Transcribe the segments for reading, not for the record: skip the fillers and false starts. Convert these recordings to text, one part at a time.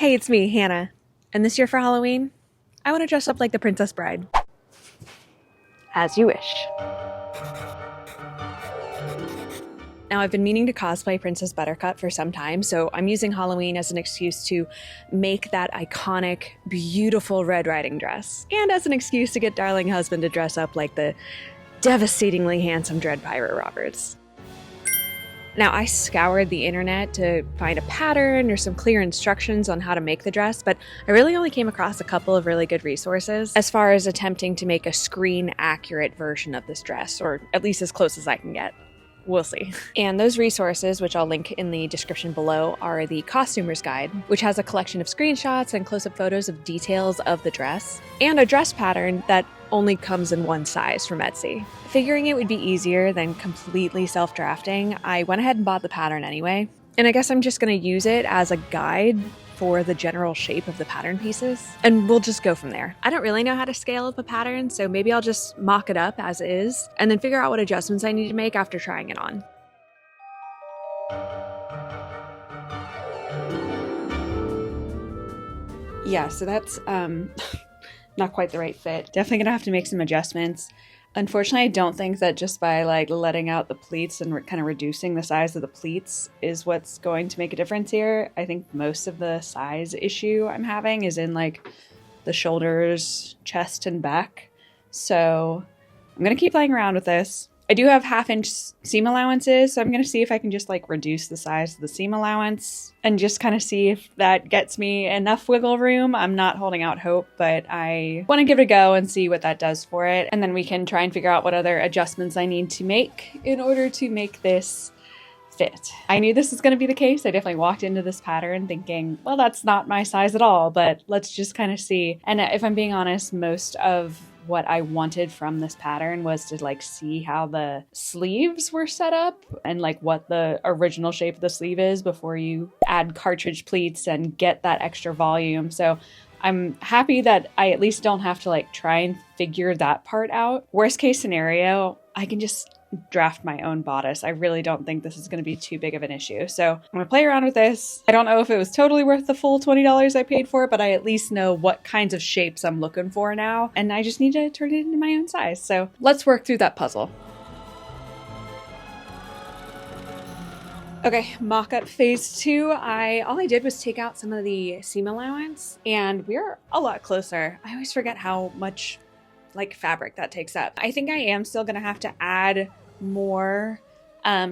Hey, it's me, Hannah. And this year for Halloween, I want to dress up like the Princess Bride. As you wish. Now, I've been meaning to cosplay Princess Buttercup for some time, so I'm using Halloween as an excuse to make that iconic, beautiful Red Riding dress. And as an excuse to get darling husband to dress up like the devastatingly handsome Dread Pirate Roberts. Now, I scoured the internet to find a pattern or some clear instructions on how to make the dress, but I really only came across a couple of really good resources as far as attempting to make a screen-accurate version of this dress, or at least as close as I can get. We'll see. And those resources, which I'll link in the description below, are the Costumer's Guide, which has a collection of screenshots and close-up photos of details of the dress, and a dress pattern that only comes in one size from Etsy. Figuring it would be easier than completely self-drafting, I went ahead and bought the pattern anyway. And I guess I'm just going to use it as a guide for the general shape of the pattern pieces, and we'll just go from there. I don't really know how to scale up a pattern, so maybe I'll just mock it up as is, and then figure out what adjustments I need to make after trying it on. Yeah, so that's not quite the right fit. Definitely gonna have to make some adjustments. Unfortunately, I don't think that just by letting out the pleats and kind of reducing the size of the pleats is what's going to make a difference here. I think most of the size issue I'm having is in the shoulders, chest, and back. So I'm gonna keep playing around with this. I do have 1/2-inch seam allowances, so I'm going to see if I can just reduce the size of the seam allowance and just kind of see if that gets me enough wiggle room. I'm not holding out hope, but I want to give it a go and see what that does for it. And then we can try and figure out what other adjustments I need to make in order to make this fit. I knew this was going to be the case. I definitely walked into this pattern thinking, well, that's not my size at all, but let's just kind of see. And if I'm being honest, most of what I wanted from this pattern was to see how the sleeves were set up and what the original shape of the sleeve is before you add cartridge pleats and get that extra volume. So I'm happy that I at least don't have to try and figure that part out. Worst case scenario, I can just draft my own bodice. I really don't think this is going to be too big of an issue. So I'm going to play around with this. I don't know if it was totally worth the full $20 I paid for it, but I at least know what kinds of shapes I'm looking for now. And I just need to turn it into my own size. So let's work through that puzzle. Okay, mock-up phase 2. All I did was take out some of the seam allowance, and we're a lot closer. I always forget how much fabric that takes up. I think I am still gonna have to add more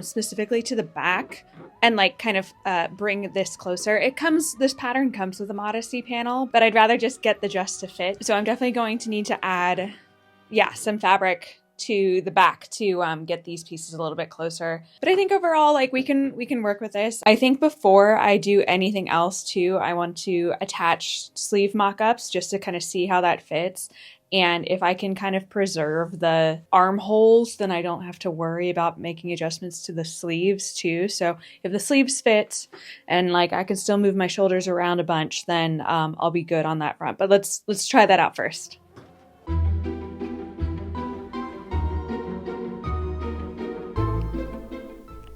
specifically to the back and bring this closer. This pattern comes with a modesty panel, but I'd rather just get the dress to fit. So I'm definitely going to need to add, some fabric to the back to get these pieces a little bit closer. But I think overall, we can work with this. I think before I do anything else too, I want to attach sleeve mock-ups just to kind of see how that fits. And if I can kind of preserve the armholes, then I don't have to worry about making adjustments to the sleeves too. So if the sleeves fit and I can still move my shoulders around a bunch, then I'll be good on that front. But let's try that out first.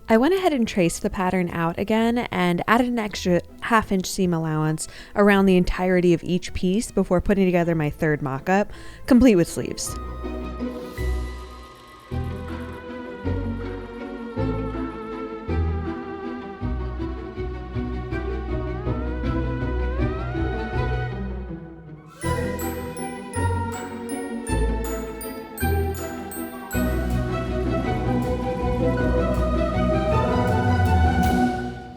I went ahead and traced the pattern out again and added an extra 1/2-inch seam allowance around the entirety of each piece before putting together my third mock-up, complete with sleeves.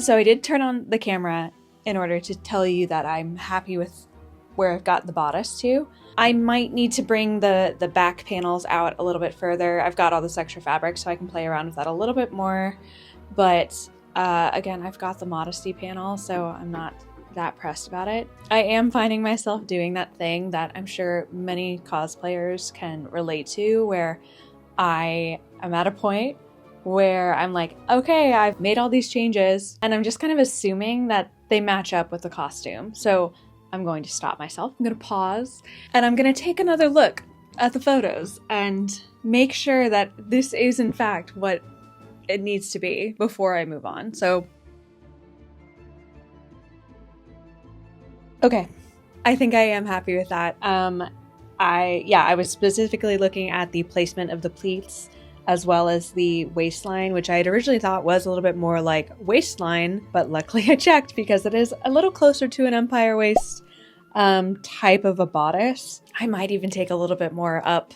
So I did turn on the camera in order to tell you that I'm happy with where I've got the bodice to. I might need to bring the back panels out a little bit further. I've got all this extra fabric, so I can play around with that a little bit more. But again, I've got the modesty panel, so I'm not that pressed about it. I am finding myself doing that thing that I'm sure many cosplayers can relate to, where I am at a point where I'm okay, I've made all these changes, and I'm just kind of assuming that they match up with the costume. So I'm going to stop myself. I'm going to pause, and I'm going to take another look at the photos and make sure that this is in fact what it needs to be before I move on. So Okay, I think I am happy with that. I was specifically looking at the placement of the pleats as well as the waistline, which I had originally thought was a little bit more like waistline, but luckily I checked because it is a little closer to an empire waist type of a bodice. I might even take a little bit more up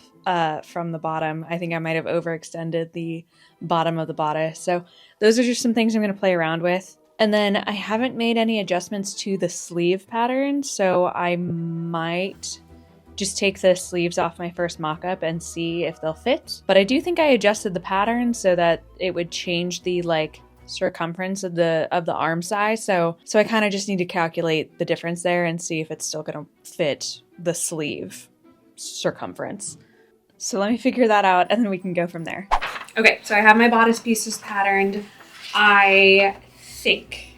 from the bottom. I think I might have overextended the bottom of the bodice. So those are just some things I'm going to play around with. And then I haven't made any adjustments to the sleeve pattern, so I might just take the sleeves off my first mock-up and see if they'll fit. But I do think I adjusted the pattern so that it would change the like circumference of the arm size. So I kind of just need to calculate the difference there and see if it's still going to fit the sleeve circumference. So let me figure that out and then we can go from there. Okay, so I have my bodice pieces patterned. I think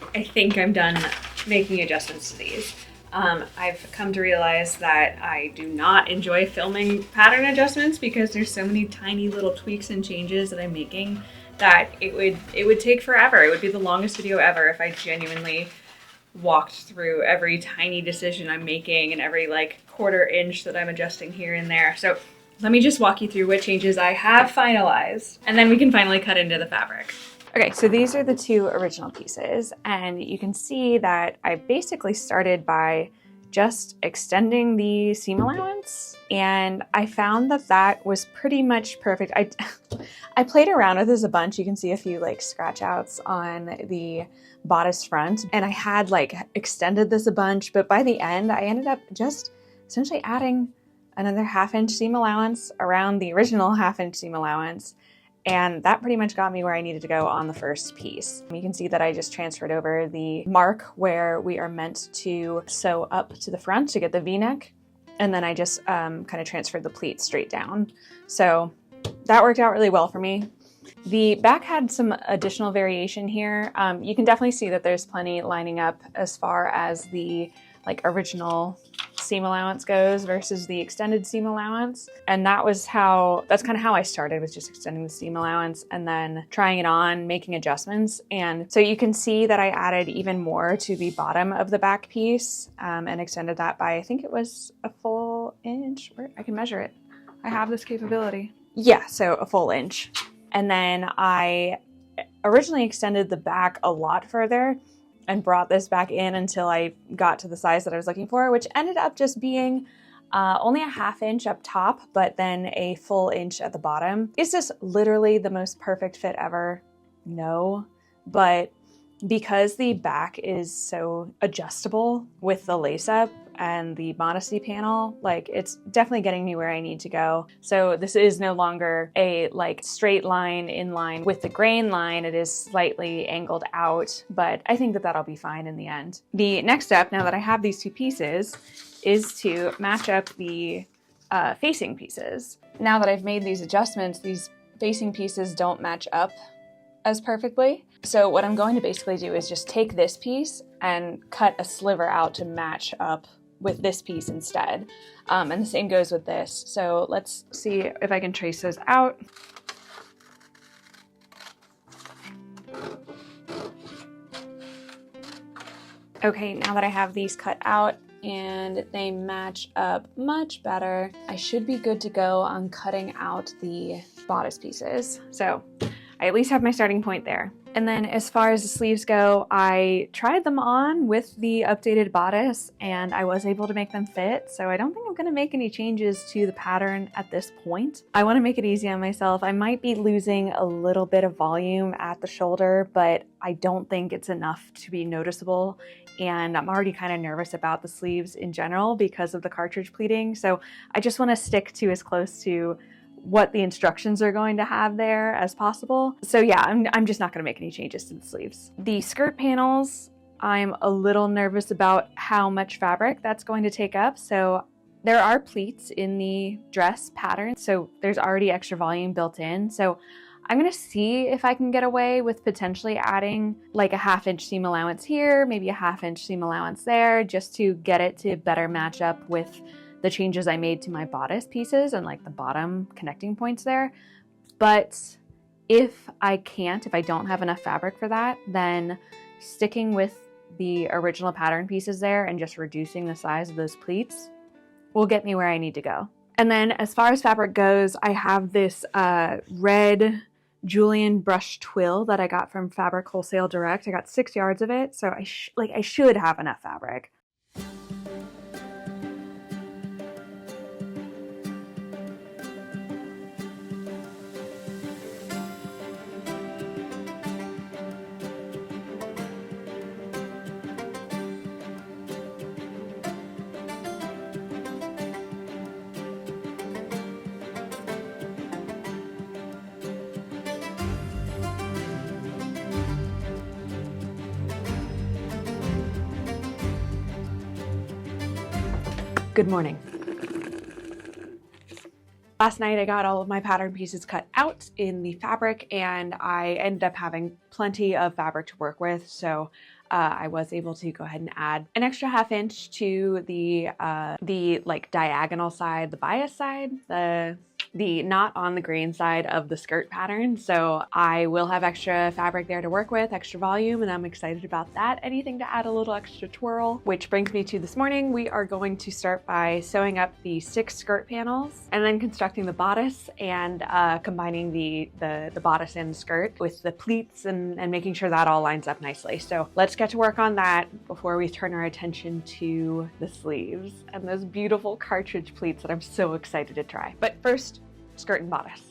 I'm done making adjustments to these. I've come to realize that I do not enjoy filming pattern adjustments because there's so many tiny little tweaks and changes that I'm making that it would take forever. It would be the longest video ever if I genuinely walked through every tiny decision I'm making and every like quarter inch that I'm adjusting here and there. So let me just walk you through what changes I have finalized, and then we can finally cut into the fabric. Okay, so these are the two original pieces, and you can see that I basically started by just extending the seam allowance, and I found that that was pretty much perfect. I played around with this a bunch. You can see a few like scratch outs on the bodice front, and I had like extended this a bunch, but by the end I ended up just essentially adding another 1/2 inch seam allowance around the original 1/2 inch seam allowance. And that pretty much got me where I needed to go on the first piece. You can see that I just transferred over the mark where we are meant to sew up to the front to get the V-neck. And then I just kind of transferred the pleat straight down. So that worked out really well for me. The back had some additional variation here. You can definitely see that there's plenty lining up as far as the like original seam allowance goes versus the extended seam allowance. And that's kind of how I started, was just extending the seam allowance and then trying it on, making adjustments. And so you can see that I added even more to the bottom of the back piece and extended that by, I think it was a full inch. I can measure it. I have this capability. Yeah, so a full inch. And then I originally extended the back a lot further and brought this back in until I got to the size that I was looking for, which ended up just being only a 1/2 inch up top, but then a full inch at the bottom. Is this literally the most perfect fit ever? No, but because the back is so adjustable with the lace up and the modesty panel, like it's definitely getting me where I need to go. So this is no longer a like straight line in line with the grain line. It is slightly angled out, but I think that that'll be fine in the end. The next step, now that I have these two pieces, is to match up the facing pieces. Now that I've made these adjustments, these facing pieces don't match up as perfectly. So what I'm going to basically do is just take this piece and cut a sliver out to match up with this piece instead. And the same goes with this. So let's see if I can trace those out. Okay, now that I have these cut out and they match up much better, I should be good to go on cutting out the bodice pieces. So I at least have my starting point there. And then as far as the sleeves go, I tried them on with the updated bodice and I was able to make them fit. So I don't think I'm gonna make any changes to the pattern at this point. I wanna make it easy on myself. I might be losing a little bit of volume at the shoulder, but I don't think it's enough to be noticeable. And I'm already kind of nervous about the sleeves in general because of the cartridge pleating. So I just wanna stick to as close to what the instructions are going to have there as possible. So yeah, I'm just not going to make any changes to the sleeves. The skirt panels, I'm a little nervous about how much fabric that's going to take up. So there are pleats in the dress pattern, so there's already extra volume built in. So I'm going to see if I can get away with potentially adding like a 1/2 inch seam allowance here, maybe a 1/2 inch seam allowance there, just to get it to better match up with the changes I made to my bodice pieces and like the bottom connecting points there. But if I don't have enough fabric for that, then sticking with the original pattern pieces there and just reducing the size of those pleats will get me where I need to go. And then as far as fabric goes, I have this red Julian brush twill that I got from Fabric Wholesale Direct. I got 6 yards of it, so I should have enough fabric. Good morning. Last night I got all of my pattern pieces cut out in the fabric, and I ended up having plenty of fabric to work with, so I was able to go ahead and add an extra 1/2 inch to the like diagonal side, the bias side, the not on the grain side of the skirt pattern. So I will have extra fabric there to work with, extra volume, and I'm excited about that. Anything to add a little extra twirl, which brings me to this morning. We are going to start by sewing up the 6 skirt panels and then constructing the bodice and combining the bodice and skirt with the pleats and making sure that all lines up nicely. So let's get to work on that before we turn our attention to the sleeves and those beautiful cartridge pleats that I'm so excited to try. But first, skirt and bodice.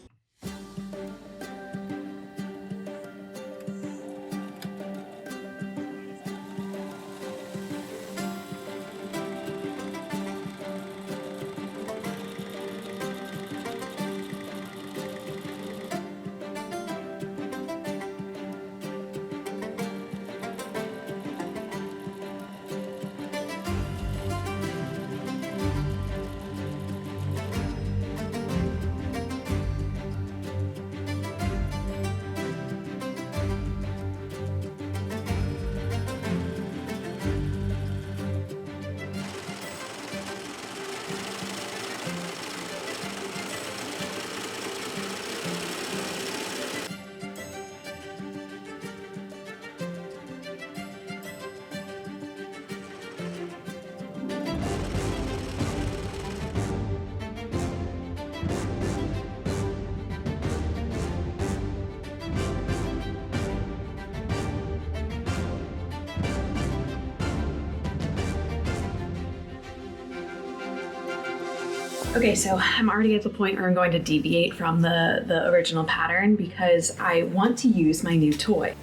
Okay, so I'm already at the point where I'm going to deviate from the original pattern because I want to use my new toy.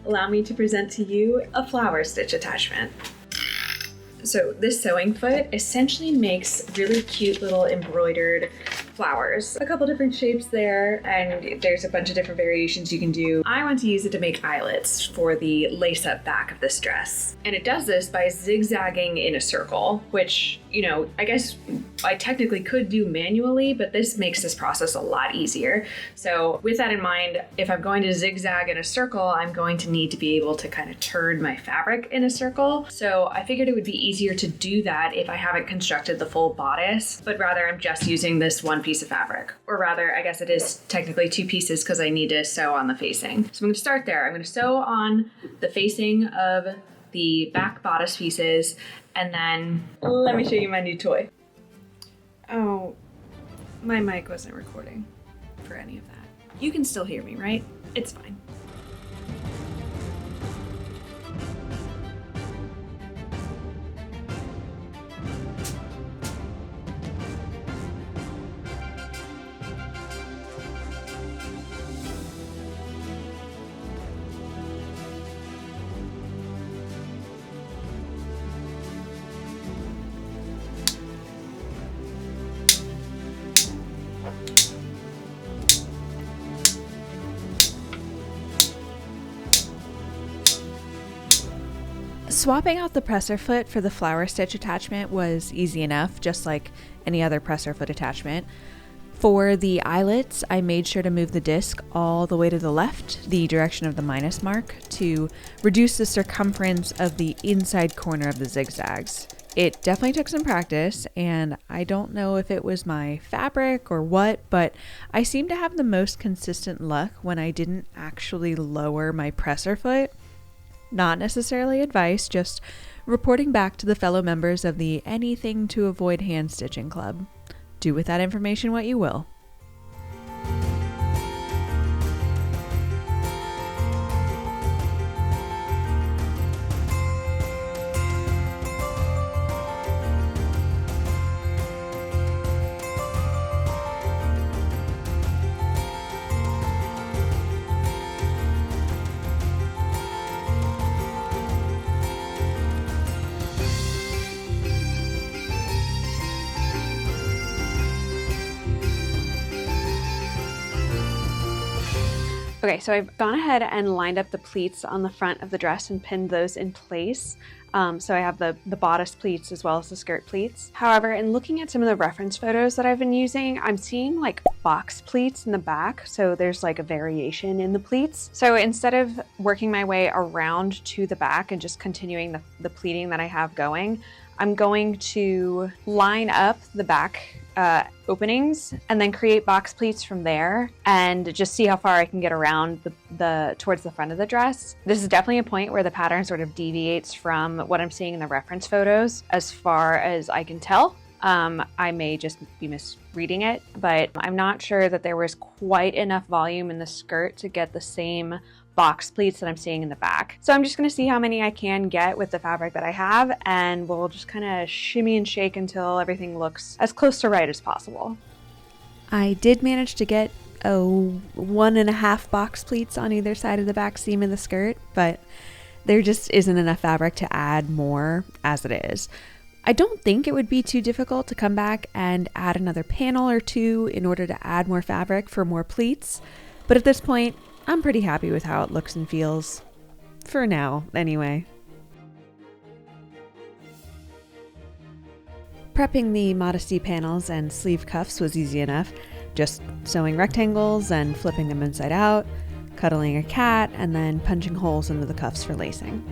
Allow me to present to you a flower stitch attachment. So this sewing foot essentially makes really cute little embroidered flowers. A couple different shapes there, and there's a bunch of different variations you can do. I want to use it to make eyelets for the lace-up back of this dress. And it does this by zigzagging in a circle, which, you know, I guess I technically could do manually, but this makes this process a lot easier. So with that in mind, if I'm going to zigzag in a circle, I'm going to need to be able to kind of turn my fabric in a circle. So I figured it would be easier to do that if I haven't constructed the full bodice, but rather I'm just using this one piece of fabric. Or rather, I guess it is technically 2 pieces because I need to sew on the facing. So I'm going to start there. I'm going to sew on the facing of the back bodice pieces, and then let me show you my new toy. Oh, my mic wasn't recording for any of that. You can still hear me, right? It's fine. Swapping out the presser foot for the flower stitch attachment was easy enough, just like any other presser foot attachment. For the eyelets, I made sure to move the disc all the way to the left, the direction of the minus mark, to reduce the circumference of the inside corner of the zigzags. It definitely took some practice, and I don't know if it was my fabric or what, but I seemed to have the most consistent luck when I didn't actually lower my presser foot. Not necessarily advice, just reporting back to the fellow members of the Anything to Avoid Hand Stitching Club. Do with that information what you will. Okay, so I've gone ahead and lined up the pleats on the front of the dress and pinned those in place. So I have the bodice pleats as well as the skirt pleats. However, in looking at some of the reference photos that I've been using, I'm seeing like box pleats in the back. So there's like a variation in the pleats. So instead of working my way around to the back and just continuing the pleating that I have going, I'm going to line up the back openings and then create box pleats from there and just see how far I can get around the towards the front of the dress. This is definitely a point where the pattern sort of deviates from what I'm seeing in the reference photos as far as I can tell. I may just be misreading it, but I'm not sure that there was quite enough volume in the skirt to get the same box pleats that I'm seeing in the back. So I'm just going to see how many I can get with the fabric that I have, and we'll just kind of shimmy and shake until everything looks as close to right as possible. I did manage to get 1.5 box pleats on either side of the back seam of the skirt, but there just isn't enough fabric to add more as it is. I don't think it would be too difficult to come back and add another panel or two in order to add more fabric for more pleats, but at this point, I'm pretty happy with how it looks and feels. For now, anyway. Prepping the modesty panels and sleeve cuffs was easy enough. Just sewing rectangles and flipping them inside out, cuddling a cat, and then punching holes into the cuffs for lacing.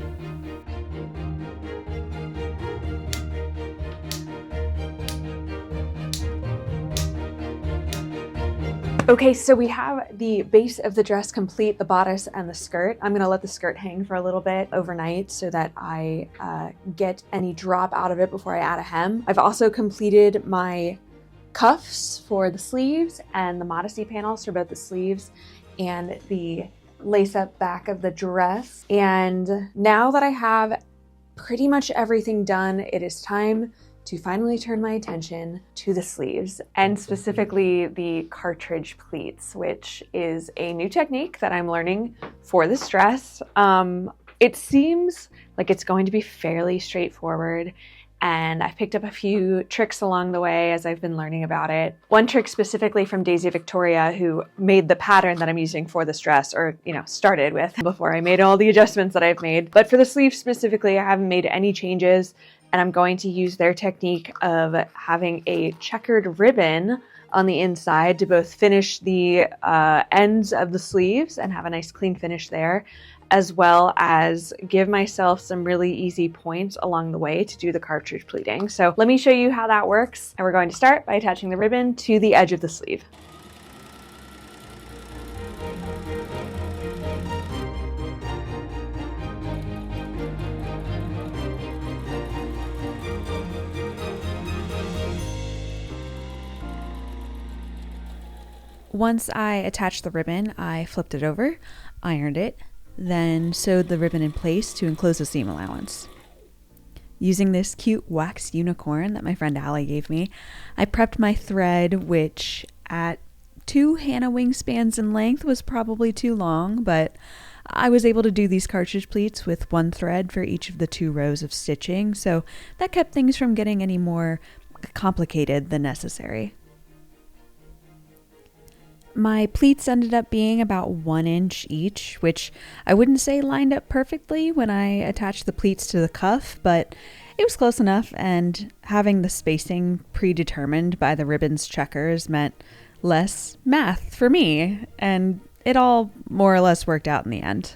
Okay, so we have the base of the dress complete, the bodice and the skirt. I'm gonna let the skirt hang for a little bit overnight so that I get any drop out of it before I add a hem. I've also completed my cuffs for the sleeves and the modesty panels for both the sleeves and the lace up back of the dress. And now that I have pretty much everything done, it is time to finally turn my attention to the sleeves, and specifically the cartridge pleats, which is a new technique that I'm learning for this dress. It seems like it's going to be fairly straightforward, and I've picked up a few tricks along the way as I've been learning about it. One trick specifically from Daisy Victoria, who made the pattern that I'm using for this dress, or, started with before I made all the adjustments that I've made. But for the sleeves specifically, I haven't made any changes, and I'm going to use their technique of having a checkered ribbon on the inside to both finish the ends of the sleeves and have a nice clean finish there, as well as give myself some really easy points along the way to do the cartridge pleating. So let me show you how that works. And we're going to start by attaching the ribbon to the edge of the sleeve. Once I attached the ribbon, I flipped it over, ironed it, then sewed the ribbon in place to enclose the seam allowance. Using this cute wax unicorn that my friend Allie gave me, I prepped my thread, which at 2 Hannah wingspans in length was probably too long, but I was able to do these cartridge pleats with 1 thread for each of the 2 rows of stitching, so that kept things from getting any more complicated than necessary. My pleats ended up being about 1 inch each, which I wouldn't say lined up perfectly when I attached the pleats to the cuff, but it was close enough, and having the spacing predetermined by the ribbon's checkers meant less math for me, and it all more or less worked out in the end.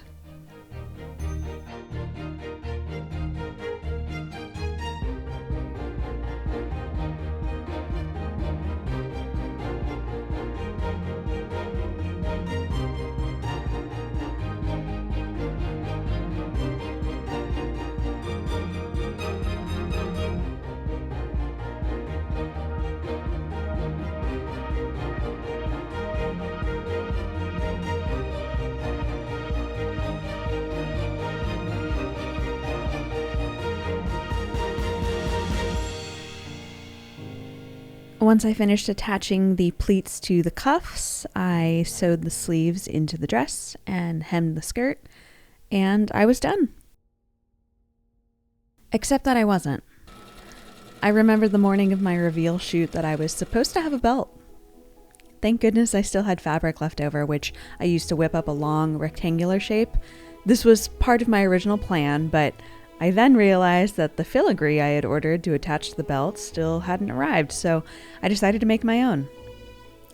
Once I finished attaching the pleats to the cuffs, I sewed the sleeves into the dress and hemmed the skirt, and I was done. Except that I wasn't. I remembered the morning of my reveal shoot that I was supposed to have a belt. Thank goodness I still had fabric left over, which I used to whip up a long rectangular shape. This was part of my original plan, but I then realized that the filigree I had ordered to attach to the belt still hadn't arrived, so I decided to make my own.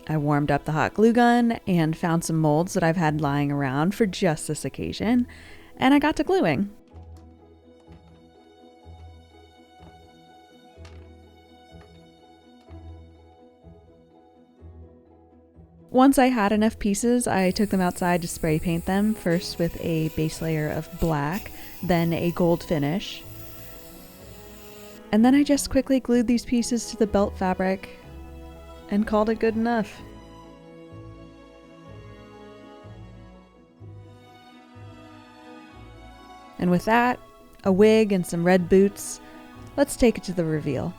I warmed up the hot glue gun and found some molds that I've had lying around for just this occasion, and I got to gluing. Once I had enough pieces, I took them outside to spray paint them, first with a base layer of black, then a gold finish. And then I just quickly glued these pieces to the belt fabric and called it good enough. And with that, a wig and some red boots, let's take it to the reveal.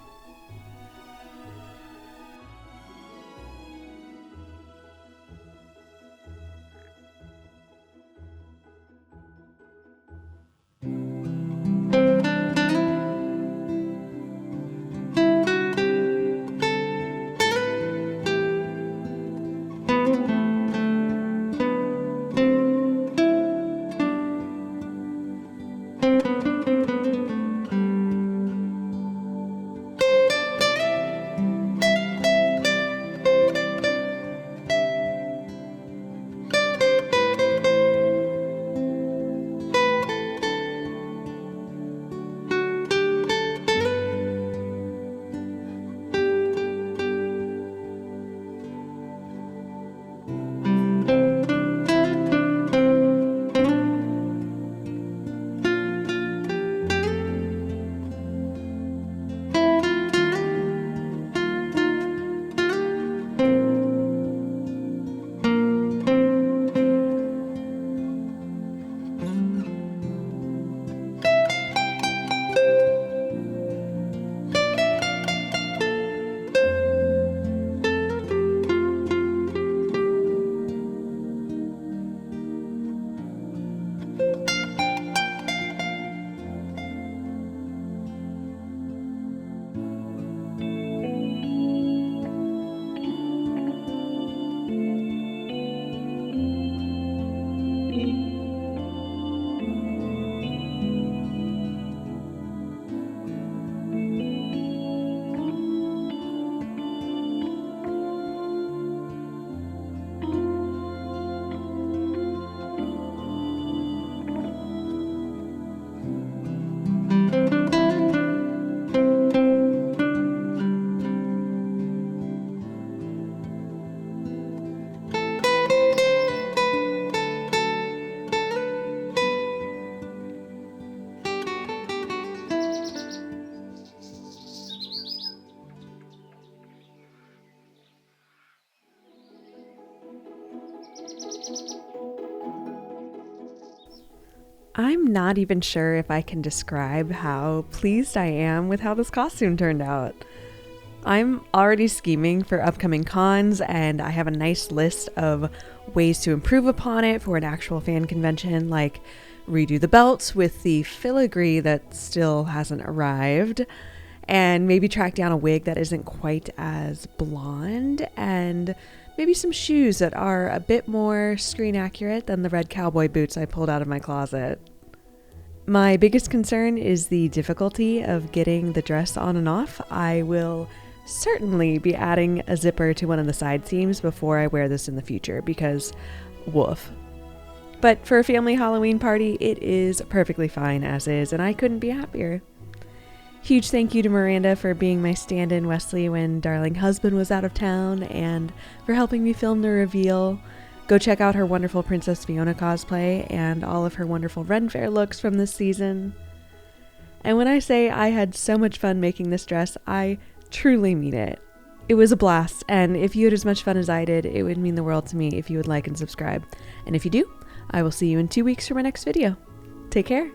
I'm not even sure if I can describe how pleased I am with how this costume turned out. I'm already scheming for upcoming cons, and I have a nice list of ways to improve upon it for an actual fan convention, like redo the belts with the filigree that still hasn't arrived, and maybe track down a wig that isn't quite as blonde, and maybe some shoes that are a bit more screen accurate than the red cowboy boots I pulled out of my closet. My biggest concern is the difficulty of getting the dress on and off. I will certainly be adding a zipper to one of the side seams before I wear this in the future because woof. But for a family Halloween party, it is perfectly fine as is, and I couldn't be happier. Huge thank you to Miranda for being my stand-in Westley when darling husband was out of town and for helping me film the reveal. Go check out her wonderful Princess Fiona cosplay and all of her wonderful Ren Fair looks from this season. And when I say I had so much fun making this dress, I truly mean it. It was a blast, and if you had as much fun as I did, it would mean the world to me if you would like and subscribe. And if you do, I will see you in 2 weeks for my next video. Take care.